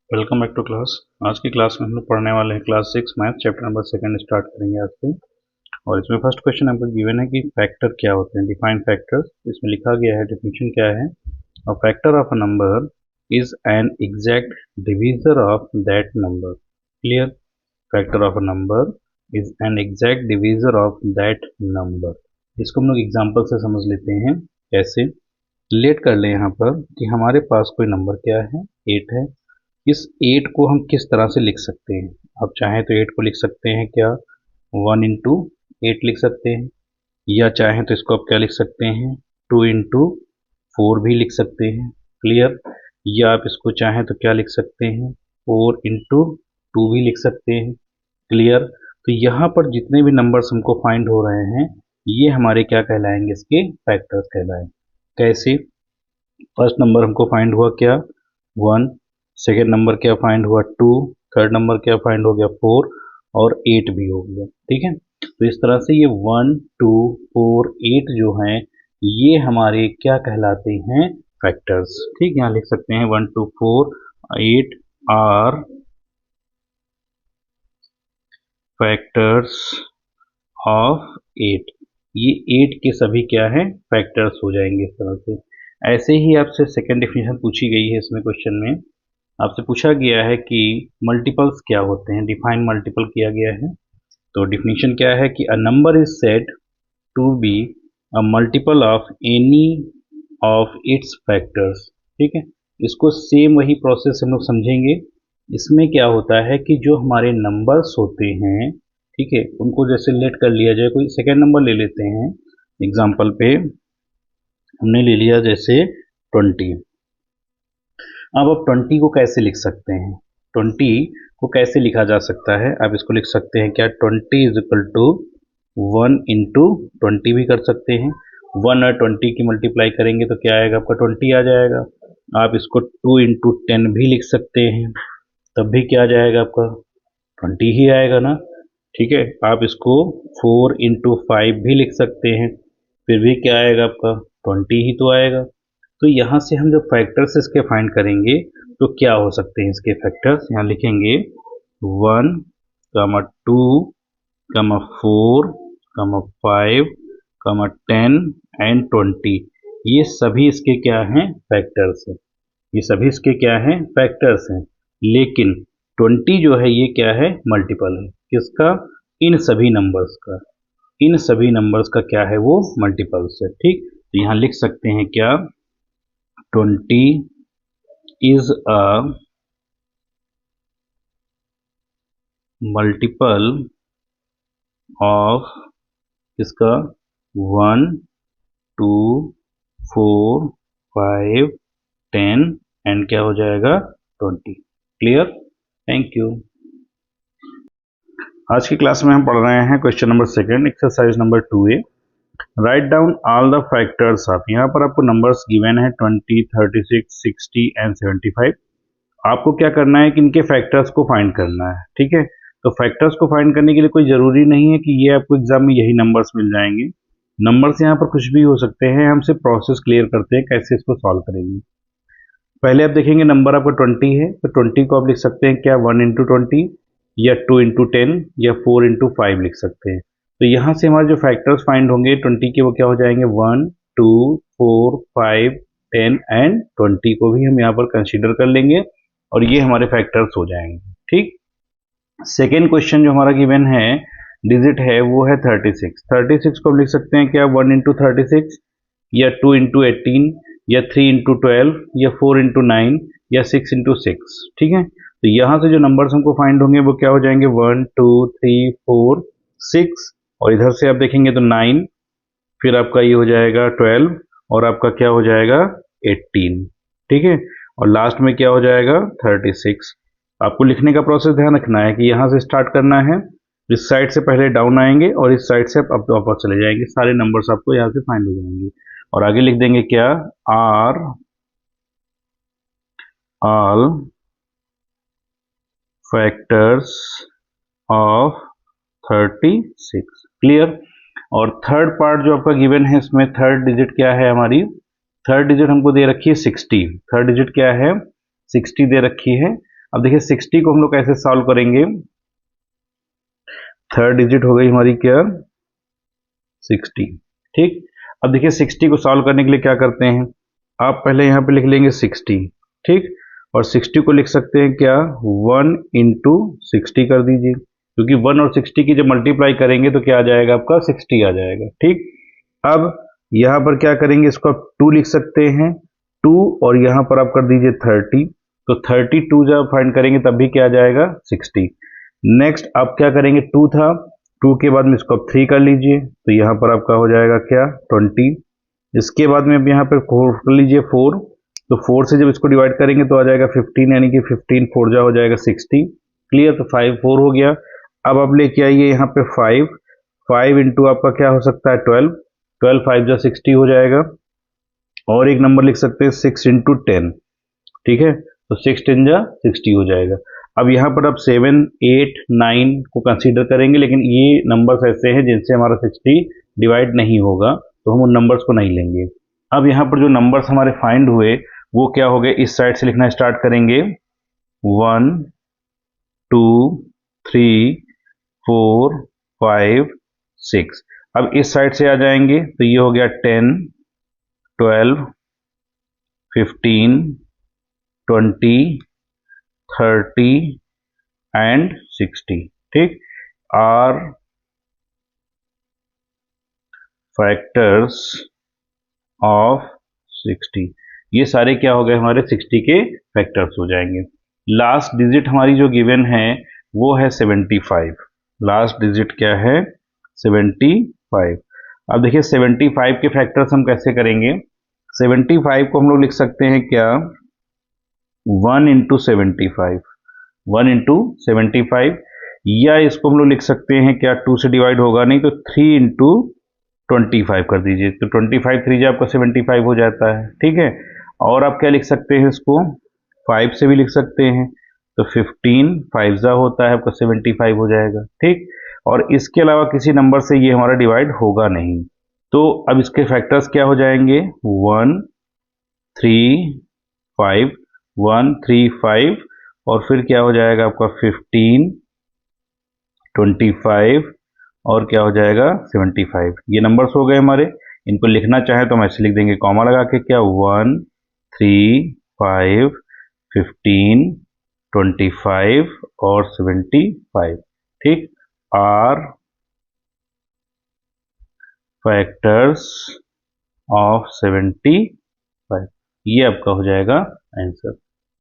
Welcome back to class. आज की class में हम लोग पढ़ने वाले हैं class 6 math chapter number 2 start करेंगे आज से। और इसमें फर्स्ट क्वेश्चन हमको गिवन है कि फैक्टर क्या होते हैं, डिफाइन फैक्टर्स। इसमें लिखा गया है डेफिनेशन क्या है। A factor of a number is an exact divisor of that number. Clear. Factor of a number is an exact divisor of that number. इसको हम लोग एग्जाम्पल से समझ लेते हैं। कैसे रिलेट कर ले यहाँ पर कि हमारे पास कोई नंबर क्या है, 8 है। इस 8 को हम किस तरह से लिख सकते हैं। आप चाहें तो 8 को लिख सकते हैं क्या 1 इंटू 8 लिख सकते हैं, या चाहें तो इसको आप क्या लिख सकते हैं 2 इंटू 4 भी लिख सकते हैं। क्लियर। या आप इसको चाहें तो क्या लिख सकते हैं 4 इंटू 2 भी लिख सकते हैं। क्लियर। तो यहाँ पर जितने भी नंबर्स हमको फाइंड हो रहे हैं ये हमारे क्या कहलाएंगे, इसके फैक्टर्स कहलाएंगे। कैसे। फर्स्ट नंबर हमको फाइंड हुआ क्या 1, सेकेंड नंबर क्या फाइंड हुआ 2, थर्ड नंबर क्या फाइंड हो गया 4 और 8 भी हो गया। ठीक है। तो इस तरह से ये 1 2 4 8 जो हैं ये हमारे क्या कहलाते हैं फैक्टर्स। ठीक। यहाँ लिख सकते हैं 1 2 4 8 आर फैक्टर्स ऑफ 8। ये 8 के सभी क्या है फैक्टर्स हो जाएंगे इस तरह से। ऐसे ही आपसे सेकेंड डेफिनेशन पूछी गई है इसमें क्वेश्चन में। आपसे पूछा गया है कि मल्टीपल्स क्या होते हैं, डिफाइन मल्टीपल किया गया है। तो डिफिनीशन क्या है कि a number is said to be a multiple of any of its factors. ठीक है। इसको सेम वही प्रोसेस हम लोग समझेंगे। इसमें क्या होता है कि जो हमारे नंबर्स होते हैं, ठीक है, उनको जैसे लेट कर लिया जाए, कोई सेकेंड नंबर ले लेते हैं। एग्जाम्पल पे हमने ले लिया जैसे 20। अब आप 20 को कैसे लिख सकते हैं, 20 को कैसे लिखा जा सकता है। आप इसको लिख सकते हैं क्या 20 इज इक्वल टू 1 इंटू 20 भी कर सकते हैं। 1 और 20 की मल्टीप्लाई करेंगे तो क्या आएगा आपका 20 आ जाएगा। आप इसको 2 इंटू 10 भी लिख सकते हैं, तब भी क्या आ जाएगा आपका 20 ही आएगा ना। ठीक है। आप इसको 4 इंटू 5 भी लिख सकते हैं, फिर भी क्या आएगा आपका 20 ही तो आएगा। तो यहाँ से हम जब फैक्टर्स इसके फाइंड करेंगे तो क्या हो सकते हैं इसके फैक्टर्स। यहाँ लिखेंगे 1, 2, 4, 5, 10 एंड 20। ये सभी इसके क्या हैं फैक्टर्स हैं। ये सभी इसके क्या हैं फैक्टर्स हैं। लेकिन 20 जो है ये क्या है मल्टीपल है किसका, इन सभी नंबर्स का। इन सभी नंबर्स का क्या है वो मल्टीपल्स है। ठीक। तो यहाँ लिख सकते हैं क्या 20 is a multiple of इसका 1 2 4 5 10 एंड क्या हो जाएगा 20। क्लियर। Thank you. आज की क्लास में हम पढ़ रहे हैं question number 2 exercise number 2A। Write down all the factors of. यहाँ पर आपको नंबर्स गिवन है 20 36 60 एंड 75। आपको क्या करना है कि इनके फैक्टर्स को फाइंड करना है। ठीक है। तो फैक्टर्स को फाइंड करने के लिए कोई ज़रूरी नहीं है कि ये आपको एग्जाम में यही नंबर्स मिल जाएंगे। नंबर्स यहाँ पर कुछ भी हो सकते हैं। हम सिर्फ प्रोसेस क्लियर करते हैं कैसे इसको सॉल्व करेंगे। पहले आप देखेंगे नंबर आपका 20 है, तो 20 को आप लिख सकते हैं क्या 1 इंटू 20 या 2 इंटू 10 या 4 इंटू 5 लिख सकते हैं। तो यहाँ से हमारे जो फैक्टर्स फाइंड होंगे 20 के वो क्या हो जाएंगे 1 2 4 5 10 एंड 20 को भी हम यहाँ पर कंसीडर कर लेंगे और ये हमारे फैक्टर्स हो जाएंगे। ठीक। सेकेंड क्वेश्चन जो हमारा गिवन है डिजिट है वो है 36। 36 को हम लिख सकते हैं क्या 1 इंटू 36 या 2 इंटू 18 या 3 इंटू 12 या 4 इंटू 9 या 6 इंटू 6। ठीक है। तो यहाँ से जो नंबर्स हमको फाइंड होंगे वो क्या हो जाएंगे 1 2 3 4 6 और इधर से आप देखेंगे तो 9, फिर आपका ये हो जाएगा 12 और आपका क्या हो जाएगा 18। ठीक है। और लास्ट में क्या हो जाएगा 36। आपको लिखने का प्रोसेस ध्यान रखना है कि यहाँ से स्टार्ट करना है, इस साइड से पहले डाउन आएंगे और इस साइड से आप वापस चले जाएंगे, सारे नंबर्स आपको यहाँ से फाइंड हो जाएंगे। और आगे लिख देंगे क्या are all factors of 36। Clear. और थर्ड पार्ट जो आपका गिवन है इसमें थर्ड डिजिट क्या है हमारी, थर्ड डिजिट हमको दे रखी है 60। थर्ड डिजिट क्या है 60 दे रखी है। अब देखिए 60 को हम लोग कैसे सॉल्व करेंगे, थर्ड डिजिट हो गई हमारी क्या 60, ठीक। अब देखिए 60 को सॉल्व करने के लिए क्या करते हैं, आप पहले यहाँ पे लिख लेंगे 60, ठीक, और 60 को लिख सकते हैं क्या 1 इंटू 60 कर दीजिए, क्योंकि 1 और 60 की जब मल्टीप्लाई करेंगे तो क्या आ जाएगा आपका 60 आ जाएगा, ठीक। अब यहाँ पर क्या करेंगे, इसको आप 2 लिख सकते हैं, 2 और यहाँ पर आप कर दीजिए 30, तो 32 जब फाइंड करेंगे तब भी क्या आ जाएगा 60। नेक्स्ट आप क्या करेंगे, 2 था, 2 के बाद में इसको आप 3 कर लीजिए, तो यहाँ पर आपका हो जाएगा क्या 20। इसके बाद में अब यहाँ पर कर लीजिए 4, तो 4 से जब इसको डिवाइड करेंगे तो आ जाएगा 15, यानी कि 15 4 जा हो जाएगा 60, क्लियर। तो 5 4 हो गया। अब आप लेके आइए यहाँ पे 5, 5 इंटू आपका क्या हो सकता है 12, 12 5 जा 60 हो जाएगा। और एक नंबर लिख सकते हैं 6 इंटू 10, ठीक है, तो 6 10 जा 60 हो जाएगा। अब यहाँ पर आप 7 8 9 को कंसीडर करेंगे, लेकिन ये नंबर्स ऐसे हैं जिनसे हमारा 60 डिवाइड नहीं होगा, तो हम उन नंबर्स को नहीं लेंगे। अब यहाँ पर जो नंबर्स हमारे फाइंड हुए वो क्या हो गए, इस साइड से लिखना स्टार्ट करेंगे, 1 2 3 4 5 6। अब इस साइड से आ जाएंगे तो ये हो गया 10 12 15 20 30 एंड 60, ठीक। आर फैक्टर्स ऑफ 60, ये सारे क्या हो गए हमारे 60 के फैक्टर्स हो जाएंगे। लास्ट डिजिट हमारी जो गिवन है वो है 75, लास्ट डिजिट क्या है 75। अब देखिए 75 के फैक्टर्स हम कैसे करेंगे, 75 को हम लोग लिख सकते हैं क्या 1 इंटू 75, 1 इंटू 75, या इसको हम लोग लिख सकते हैं क्या 2 से डिवाइड होगा नहीं तो 3 इंटू 25 कर दीजिए, तो 25 3 जा आपका 75 हो जाता है, ठीक है। और आप क्या लिख सकते हैं, इसको 5 से भी लिख सकते हैं, तो 15 5 जा होता है आपका 75 हो जाएगा, ठीक। और इसके अलावा किसी नंबर से ये हमारा डिवाइड होगा नहीं, तो अब इसके फैक्टर्स क्या हो जाएंगे 1 3 5, 1 3 5, और फिर क्या हो जाएगा आपका 15 25 और क्या हो जाएगा 75। ये नंबर्स हो गए हमारे। इनको लिखना चाहे तो हम ऐसे लिख देंगे कॉमा लगा के, क्या 1 3 5 15 25 और 75, ठीक। आर फैक्टर्स ऑफ 75, ये आपका हो जाएगा आंसर।